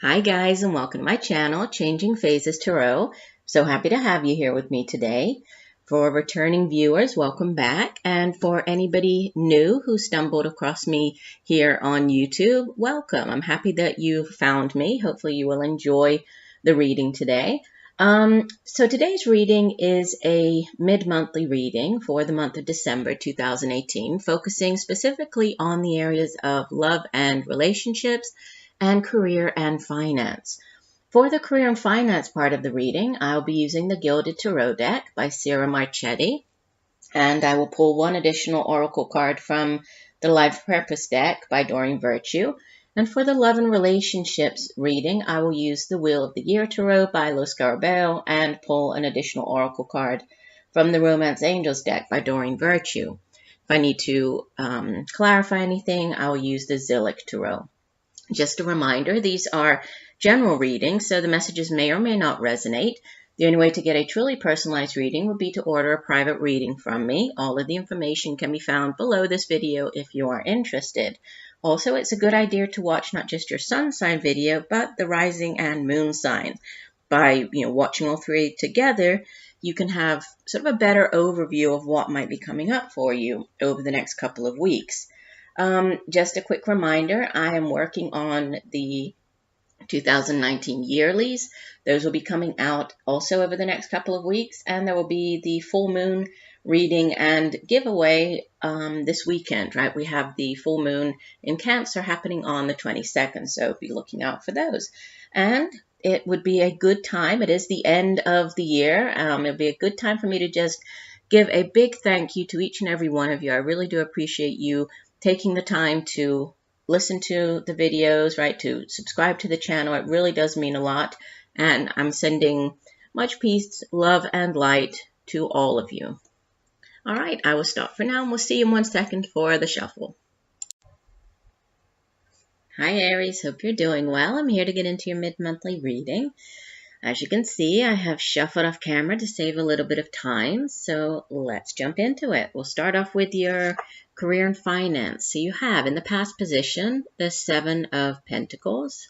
Hi guys, and welcome to my channel, Changing Phases Tarot. So happy to have you here with me today. For returning viewers, welcome back. And for anybody new who stumbled across me here on YouTube, welcome. I'm happy that you found me. Hopefully you will enjoy the reading today. So today's reading is a mid-monthly reading for the month of December 2018, focusing specifically on the areas of love and relationships, and career and finance. For the career and finance part of the reading, I'll be using the Gilded Tarot deck by Sarah Marchetti, and I will pull one additional oracle card from the Life Purpose deck by Doreen Virtue. And for the love and relationships reading, I will use the Wheel of the Year Tarot by Lo Scarabeo and pull an additional oracle card from the Romance Angels deck by Doreen Virtue. If I need to clarify anything, I will use the Zillich Tarot. Just a reminder, these are general readings, so the messages may or may not resonate. The only way to get a truly personalized reading would be to order a private reading from me. All of the information can be found below this video if you are interested. Also, it's a good idea to watch not just your sun sign video, but the rising and moon sign. By watching all three together, you can have sort of a better overview of what might be coming up for you over the next couple of weeks. Just a quick reminder, I am working on the 2019 yearlies. Those will be coming out also over the next couple of weeks, and there will be the full moon reading and giveaway this weekend, right? We have the full moon in Cancer happening on the 22nd, so be looking out for those. And it would be a good time. It is the end of the year. It'll be a good time for me to just give a big thank you to each and every one of you. I really do appreciate you taking the time to listen to the videos, right, to subscribe to the channel. It really does mean a lot, and I'm sending much peace, love, and light to all of you. All right, I will stop for now, and we'll see you in 1 second for the shuffle. Hi, Aries. Hope you're doing well. I'm here to get into your mid-monthly reading. As you can see, I have shuffled off camera to save a little bit of time, so let's jump into it. We'll start off with your career and finance. So you have in the past position the Seven of Pentacles,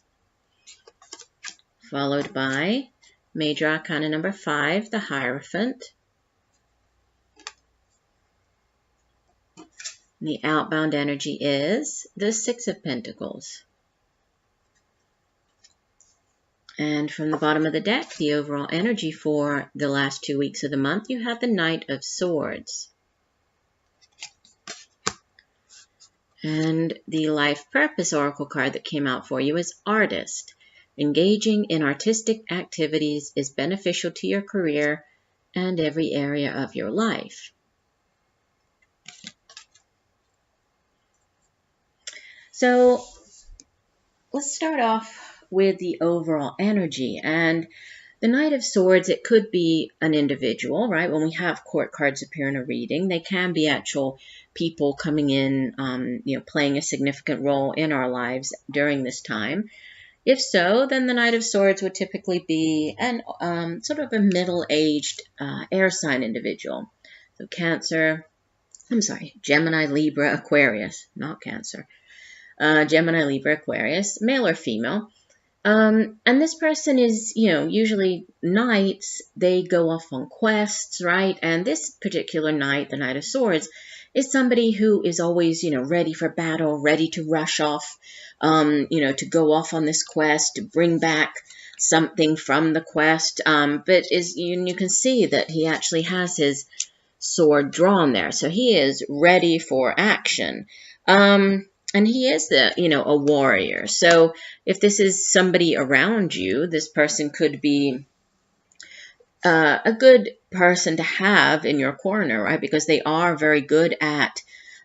followed by Major Arcana number 5, the Hierophant. The outbound energy is the Six of Pentacles. And from the bottom of the deck, the overall energy for the last 2 weeks of the month, you have the Knight of Swords. And the Life Purpose Oracle card that came out for you is Artist. Engaging in artistic activities is beneficial to your career and every area of your life. So let's start off with the overall energy. And the Knight of Swords, it could be an individual, right? When we have court cards appear in a reading, they can be actual people coming in, playing a significant role in our lives during this time. If so, then the Knight of Swords would typically be an sort of a middle-aged air sign individual. So Gemini, Libra, Aquarius, not Cancer. Gemini, Libra, Aquarius, male or female. And this person is, usually knights, they go off on quests, right? And this particular knight, the Knight of Swords, is somebody who is always, ready for battle, ready to rush off, to go off on this quest, to bring back something from the quest. But you can see that he actually has his sword drawn there. So he is ready for action. And he is a warrior. So if this is somebody around you, this person could be a good person to have in your corner, right? Because they are very good at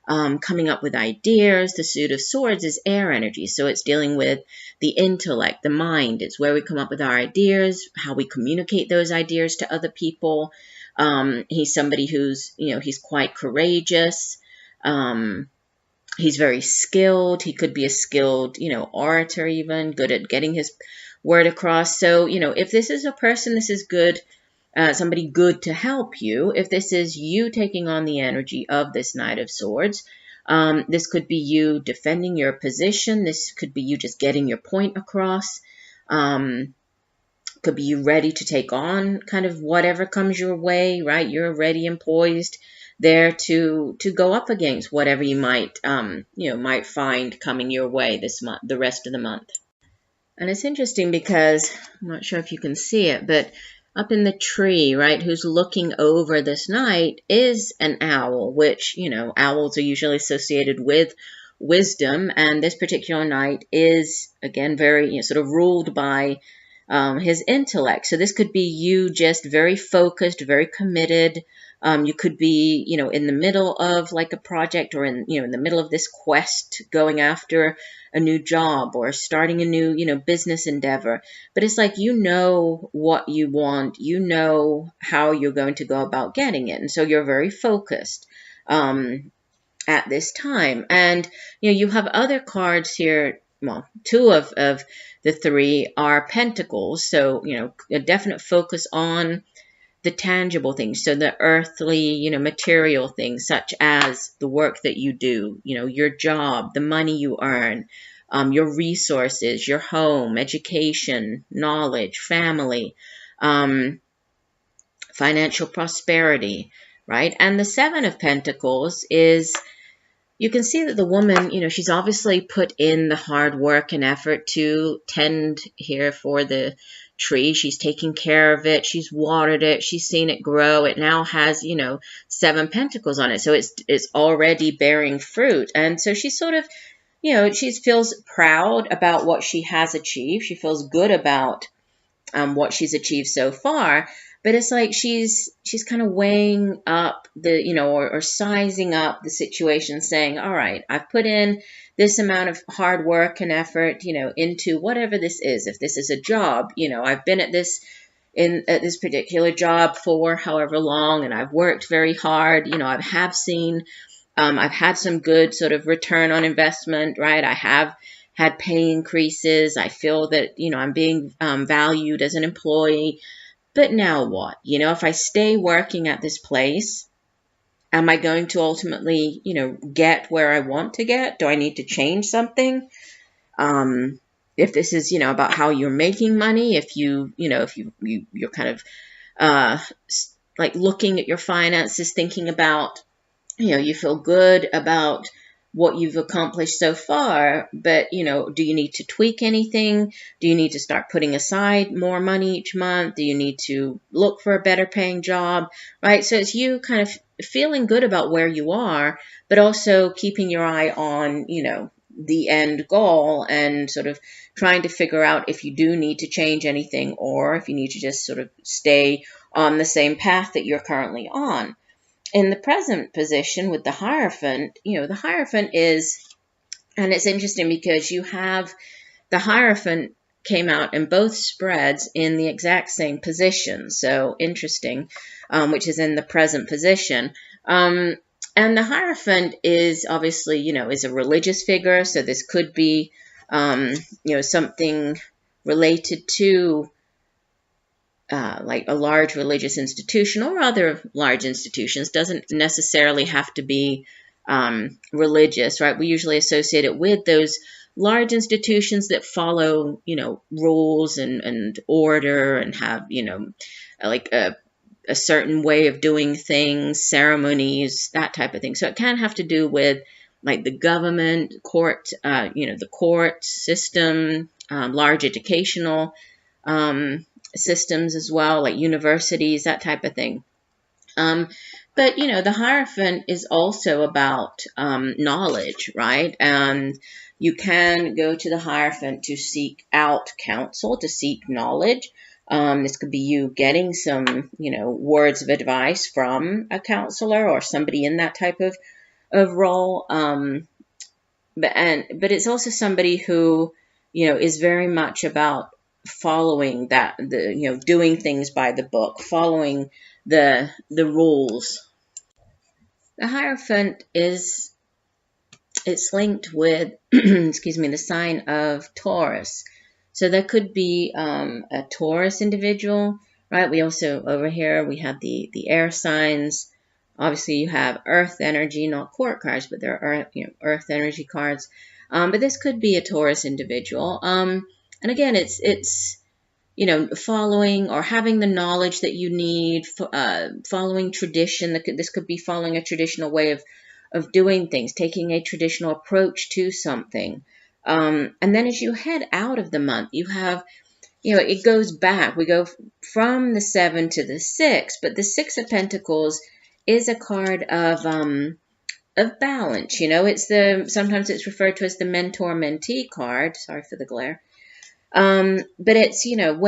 coming up with ideas. The Suit of Swords is air energy. So it's dealing with the intellect, the mind. It's where we come up with our ideas, how we communicate those ideas to other people. He's somebody who's, he's quite courageous. He's very skilled. He could be a skilled, orator even, good at getting his word across. So, if this is a person, this is good, somebody good to help you. If this is you taking on the energy of this Knight of Swords, this could be you defending your position. This could be you just getting your point across. Could be you ready to take on kind of whatever comes your way, right? You're ready and poised there to go up against whatever you might might find coming your way this month, the rest of the month. And it's interesting because I'm not sure if you can see it, but up in the tree, right, who's looking over this night is an owl, which, owls are usually associated with wisdom. And this particular night is, again, very sort of ruled by his intellect. So this could be you just very focused, very committed. You could be, in the middle of like a project, or in the middle of this quest going after a new job or starting a new, business endeavor. But it's like, what you want, how you're going to go about getting it. And so you're very focused at this time. And, you have other cards here. Well, two of the three are pentacles. So, a definite focus on the tangible things. So the earthly, material things, such as the work that you do, your job, the money you earn, your resources, your home, education, knowledge, family, financial prosperity, right? And the Seven of Pentacles is, you can see that the woman, she's obviously put in the hard work and effort to tend here for the tree. She's taking care of it. She's watered it. She's seen it grow. It now has, 7 pentacles on it. So it's already bearing fruit. And so she's sort of, she feels proud about what she has achieved. She feels good about what she's achieved so far. But it's like she's kind of weighing up the, or sizing up the situation, saying, all right, I've put in this amount of hard work and effort, into whatever this is. If this is a job, I've been at this particular job for however long, and I've worked very hard. I've had some good sort of return on investment, right? I have had pay increases. I feel that, I'm being valued as an employee. But now what? If I stay working at this place, am I going to ultimately, get where I want to get? Do I need to change something? If this is, about how you're making money, if you're kind of like looking at your finances, thinking about, you feel good about what you've accomplished so far, but, do you need to tweak anything? Do you need to start putting aside more money each month? Do you need to look for a better paying job, right? So it's you kind of feeling good about where you are, but also keeping your eye on, the end goal, and sort of trying to figure out if you do need to change anything, or if you need to just sort of stay on the same path that you're currently on. In the present position with the Hierophant, the Hierophant is, and it's interesting because you have the Hierophant came out in both spreads in the exact same position. So interesting, which is in the present position. And the Hierophant is obviously, is a religious figure. So this could be, something related to like a large religious institution or other large institutions. Doesn't necessarily have to be religious, right? We usually associate it with those large institutions that follow, rules and order, and have, like a certain way of doing things, ceremonies, that type of thing. So it can have to do with like the government, court, the court system, large educational systems as well, like universities, that type of thing. But, the Hierophant is also about knowledge, right? And you can go to the Hierophant to seek out counsel, to seek knowledge. This could be you getting some, words of advice from a counselor or somebody in that type of role. But it's also somebody who, is very much about following that, doing things by the book, following the rules. The Hierophant it's linked with, excuse me, the sign of Taurus. So there could be a Taurus individual, right? We also, over here, we have the air signs. Obviously, you have earth energy, not court cards, but there are earth energy cards. But this could be a Taurus individual. And again, it's you know, following or having the knowledge that you need, following tradition. This could be following a traditional way of doing things, taking a traditional approach to something. And then as you head out of the month, you have, you know, it goes back. We go from the 7 to the 6, but the 6 of Pentacles is a card of balance. You know, sometimes it's referred to as the mentor-mentee card. Sorry for the glare. But it's, you know,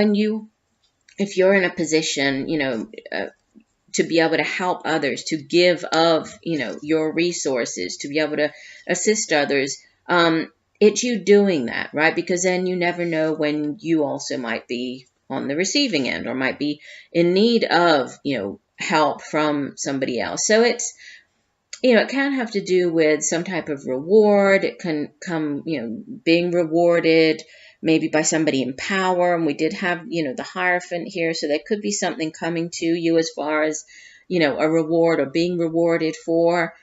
if you're in a position, you know, to be able to help others, to give of, you know, your resources, to be able to assist others, it's you doing that, right? Because then you never know when you also might be on the receiving end or might be in need of, you know, help from somebody else. So it's, you know, it can have to do with some type of reward. It can come, you know, being rewarded maybe by somebody in power. And we did have, you know, the Hierophant here. So there could be something coming to you as far as, you know, a reward or being rewarded for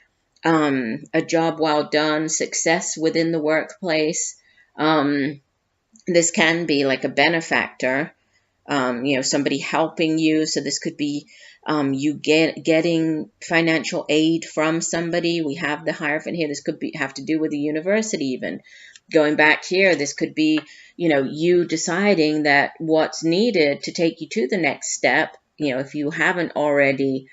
a job well done, success within the workplace. This can be like a benefactor, you know, somebody helping you. So this could be you getting financial aid from somebody. We have the Hierophant here. This could have to do with a university even. Going back here, this could be, you know, you deciding that what's needed to take you to the next step, you know, if you haven't already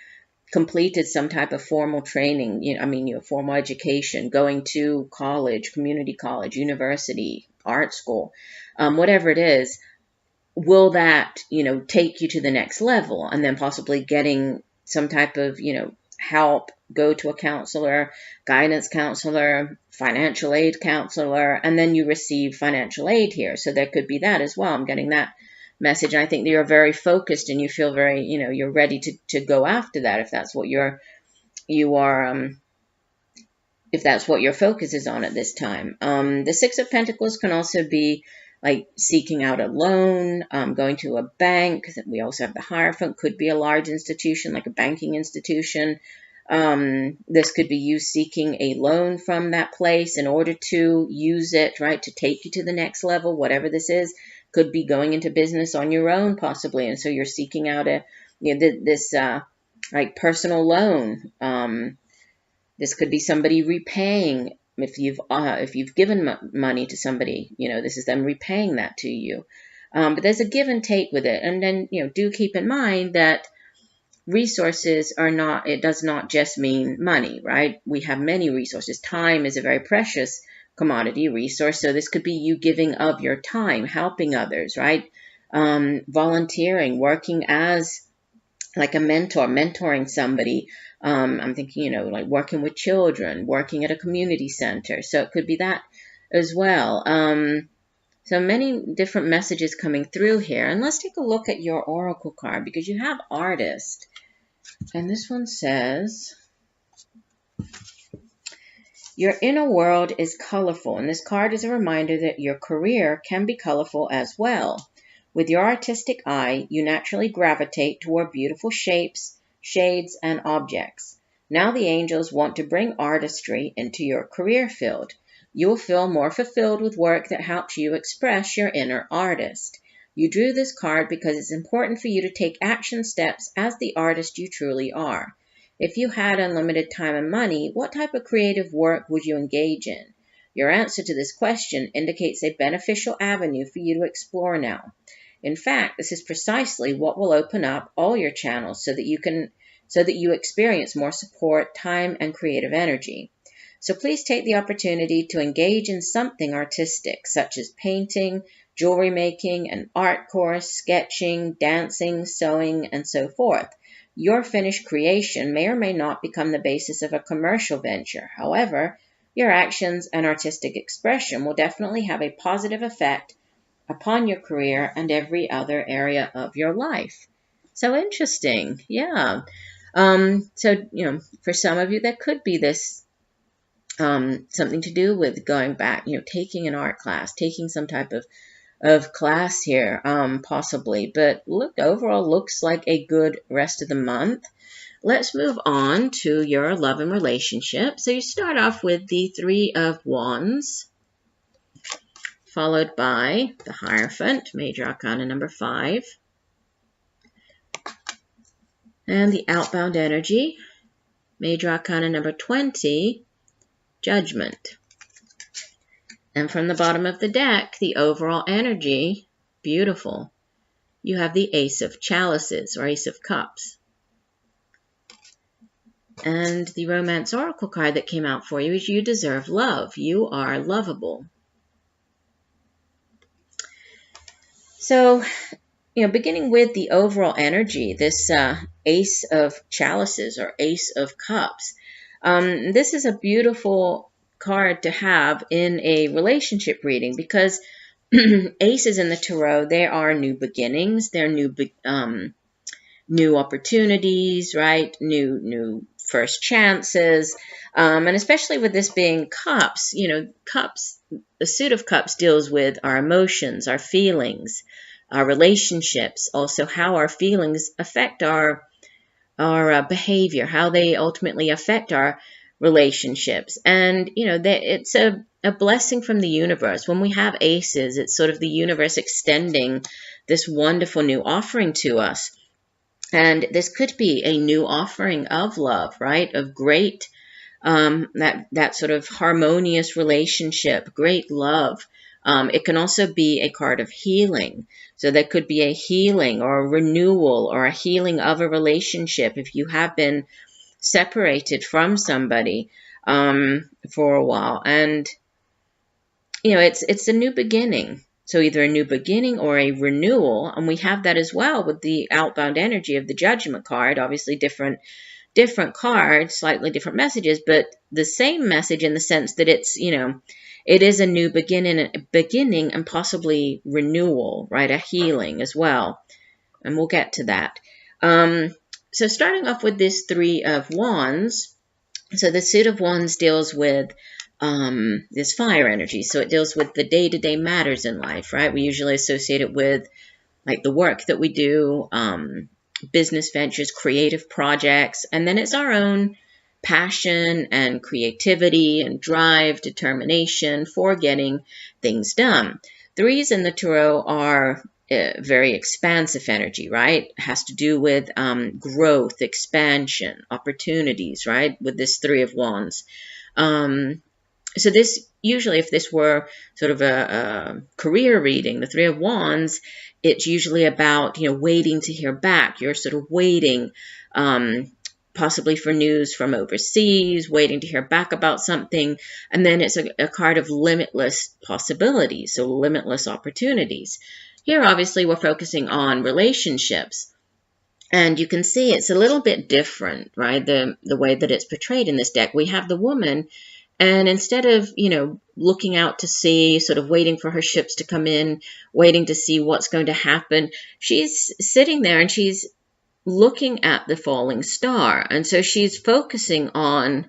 completed some type of formal training, you know, I mean, you know, formal education, going to college, community college, university, art school, whatever it is, will that, you know, take you to the next level? And then possibly getting some type of, you know, help, go to a counselor, guidance counselor, financial aid counselor, and then you receive financial aid here. So there could be that as well. I'm getting that message. And I think that you're very focused and you feel very, you know, you're ready to go after that if that's what if that's what your focus is on at this time. The 6 of Pentacles can also be like seeking out a loan, going to a bank. We also have the Hierophant, could be a large institution like a banking institution. This could be you seeking a loan from that place in order to use it, right, to take you to the next level, whatever this is. Could be going into business on your own possibly, and so you're seeking out a, you know, this like personal loan. This could be somebody repaying. If you've given money to somebody, you know, this is them repaying that to you. But there's a give and take with it. And then, you know, do keep in mind that resources are not, it does not just mean money, right? We have many resources. Time is a very precious commodity resource. So this could be you giving of your time, helping others, right? Volunteering, working as like a mentor, mentoring somebody. I'm thinking, you know, like working with children, working at a community center. So it could be that as well. So many different messages coming through here. And let's take a look at your oracle card because you have Artist. And this one says, your inner world is colorful. And this card is a reminder that your career can be colorful as well. With your artistic eye, you naturally gravitate toward beautiful shapes, shades, and objects. Now the angels want to bring artistry into your career field. You will feel more fulfilled with work that helps you express your inner artist. You drew this card because it's important for you to take action steps as the artist you truly are. If you had unlimited time and money, what type of creative work would you engage in? Your answer to this question indicates a beneficial avenue for you to explore now. In fact, this is precisely what will open up all your channels so that you experience more support, time, and creative energy. So please take the opportunity to engage in something artistic, such as painting, jewelry making, an art course, sketching, dancing, sewing, and so forth. Your finished creation may or may not become the basis of a commercial venture. However, your actions and artistic expression will definitely have a positive effect upon your career and every other area of your life. So interesting. Yeah. So, you know, for some of you, that could be this, something to do with going back, you know, taking an art class, taking some type of class here, possibly. But look, overall looks like a good rest of the month. Let's move on to your love and relationship. So you start off with the 3 of Wands. followed by the Hierophant, Major Arcana number 5. And the Outbound Energy, Major Arcana number 20, Judgment. And from the bottom of the deck, the overall energy, beautiful. You have the Ace of Chalices, or Ace of Cups. And the Romance Oracle card that came out for you is You Deserve Love. You are lovable. So, beginning with the overall energy, this Ace of Chalices or Ace of Cups, this is a beautiful card to have in a relationship reading because aces in the tarot, they are new beginnings, they're new opportunities, right? New first chances, and especially with this being cups, cups, the suit of cups deals with our emotions, our feelings, our relationships, also how our feelings affect our behavior, how they ultimately affect our relationships. And, it's a blessing from the universe. When we have aces, it's sort of the universe extending this wonderful new offering to us. And this could be a new offering of love, right? Of great, that sort of harmonious relationship, great love. It can also be a card of healing. So there could be a healing or a renewal or a healing of a relationship if you have been separated from somebody for a while. And, it's a new beginning. So either a new beginning or a renewal. And we have that as well with the outbound energy of the Judgment card. Obviously different cards, slightly different messages, but the same message in the sense that it's, it is a new beginning and possibly renewal, right? A healing as well. And we'll get to that. So starting off with this Three of Wands. So the Suit of Wands deals with this fire energy. So it deals with the day-to-day matters in life, right? We usually associate it with like the work that we do, business ventures, creative projects, and then it's our own passion and creativity and drive, determination for getting things done. Threes in the tarot are very expansive energy, right? It has to do with growth, expansion, opportunities, right? With this Three of Wands. So this, usually if this were sort of a career reading, the Three of Wands, it's usually about, waiting to hear back. You're sort of waiting, possibly for news from overseas, waiting to hear back about something. And then it's a card of limitless possibilities, so limitless opportunities. Here, obviously, we're focusing on relationships. And you can see it's a little bit different, right? The way that it's portrayed in this deck. We have the woman, and instead of, looking out to sea, sort of waiting for her ships to come in, waiting to see what's going to happen, she's sitting there and she's looking at the falling star. And so she's focusing on,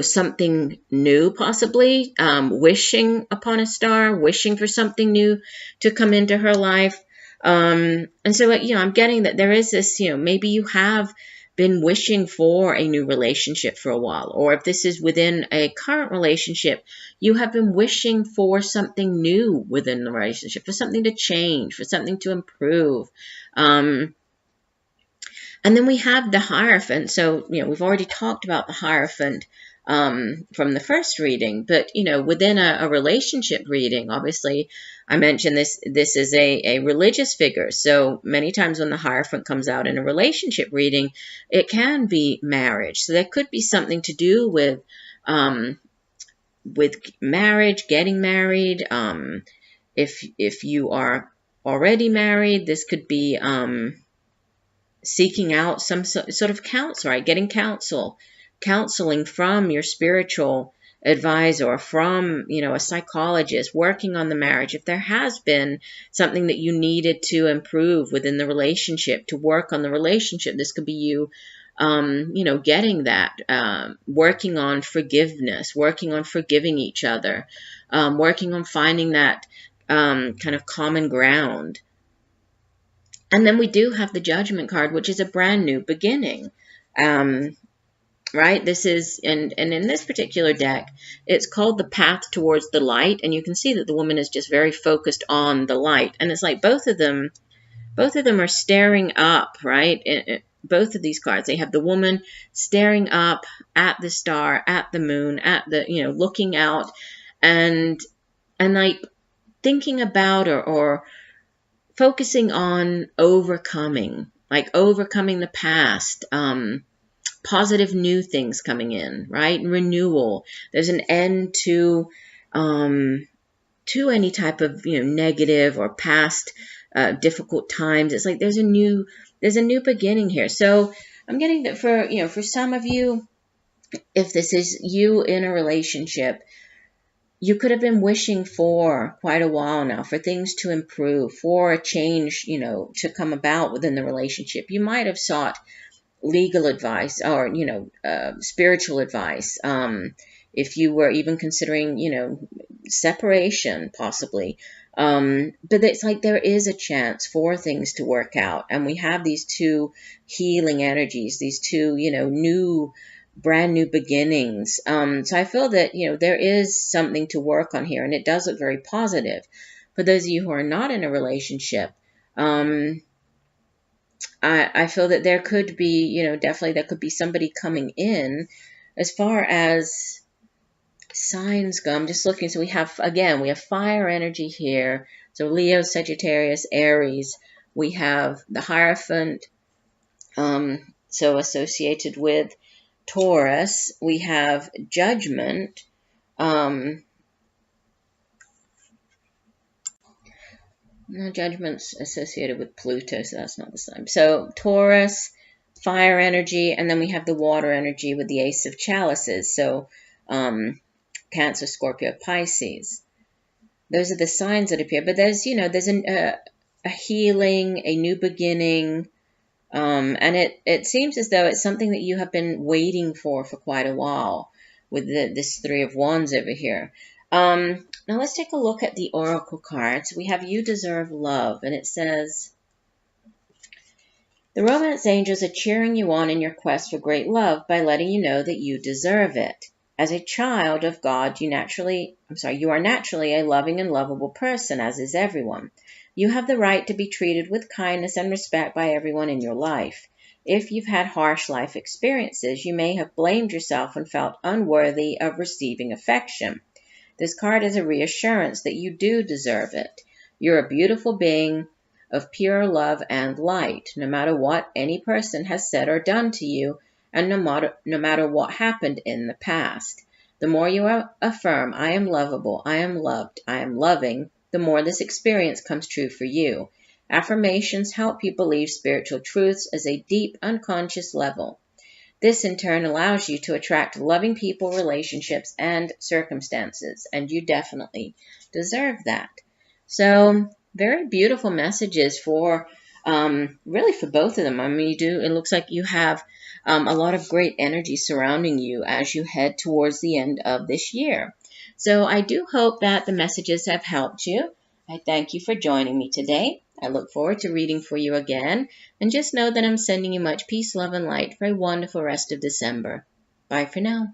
something new, possibly, wishing upon a star, wishing for something new to come into her life. And so, I'm getting that there is this, maybe you have been wishing for a new relationship for a while, or if this is within a current relationship, you have been wishing for something new within the relationship, for something to change, for something to improve. And then we have the Hierophant. So, we've already talked about the Hierophant from the first reading, but, within a relationship reading, obviously, I mentioned this is a religious figure. So many times when the Hierophant comes out in a relationship reading, it can be marriage. So there could be something to do with marriage, getting married. If you are already married, this could be seeking out some sort of counsel, right? Getting counseling from your spiritual advisor, from, a psychologist, working on the marriage. If there has been something that you needed to improve within the relationship, to work on the relationship, this could be you, getting that, working on forgiveness, working on forgiving each other, working on finding that kind of common ground. And then we do have the Judgment card, which is a brand new beginning. right? This is, and in this particular deck, it's called The Path Towards the Light. And you can see that the woman is just very focused on the light. And it's like both of them are staring up, right? Both of these cards, they have the woman staring up at the star, at the moon, at the, looking out and like thinking about or focusing on overcoming, like overcoming the past, positive new things coming in, right? Renewal. There's an end to any type of, negative or past difficult times. It's like there's a new beginning here. So I'm getting that for some of you, if this is you in a relationship, you could have been wishing for quite a while now for things to improve, for a change, to come about within the relationship. You might have sought legal advice or, spiritual advice. If you were even considering, separation possibly. But it's like there is a chance for things to work out. And we have these two healing energies, these two, brand new beginnings. So I feel that, there is something to work on here, and it does look very positive. For those of you who are not in a relationship, I feel that there could be, definitely there could be somebody coming in. As far as signs go, I'm just looking. So we have fire energy here. So Leo, Sagittarius, Aries. We have the Hierophant, so associated with Taurus. We have Judgment. No, Judgment's associated with Pluto, so that's not the same. So Taurus, fire energy, and then we have the water energy with the Ace of Chalices. So Cancer, Scorpio, Pisces. Those are the signs that appear. But there's, there's a healing, a new beginning. And it seems as though it's something that you have been waiting for quite a while with this Three of Wands over here. Now let's take a look at the Oracle cards. We have You Deserve Love, and it says, the romance angels are cheering you on in your quest for great love by letting you know that you deserve it. As a child of God, you are naturally a loving and lovable person, as is everyone. You have the right to be treated with kindness and respect by everyone in your life. If you've had harsh life experiences, you may have blamed yourself and felt unworthy of receiving affection. This card is a reassurance that you do deserve it. You're a beautiful being of pure love and light, no matter what any person has said or done to you, and no matter what happened in the past. The more you affirm, I am lovable, I am loved, I am loving, the more this experience comes true for you. Affirmations help you believe spiritual truths as a deep, unconscious level. This, in turn, allows you to attract loving people, relationships, and circumstances, and you definitely deserve that. So, very beautiful messages for, really for both of them. I mean, it looks like you have a lot of great energy surrounding you as you head towards the end of this year. So I do hope that the messages have helped you. I thank you for joining me today. I look forward to reading for you again. And just know that I'm sending you much peace, love, and light for a wonderful rest of December. Bye for now.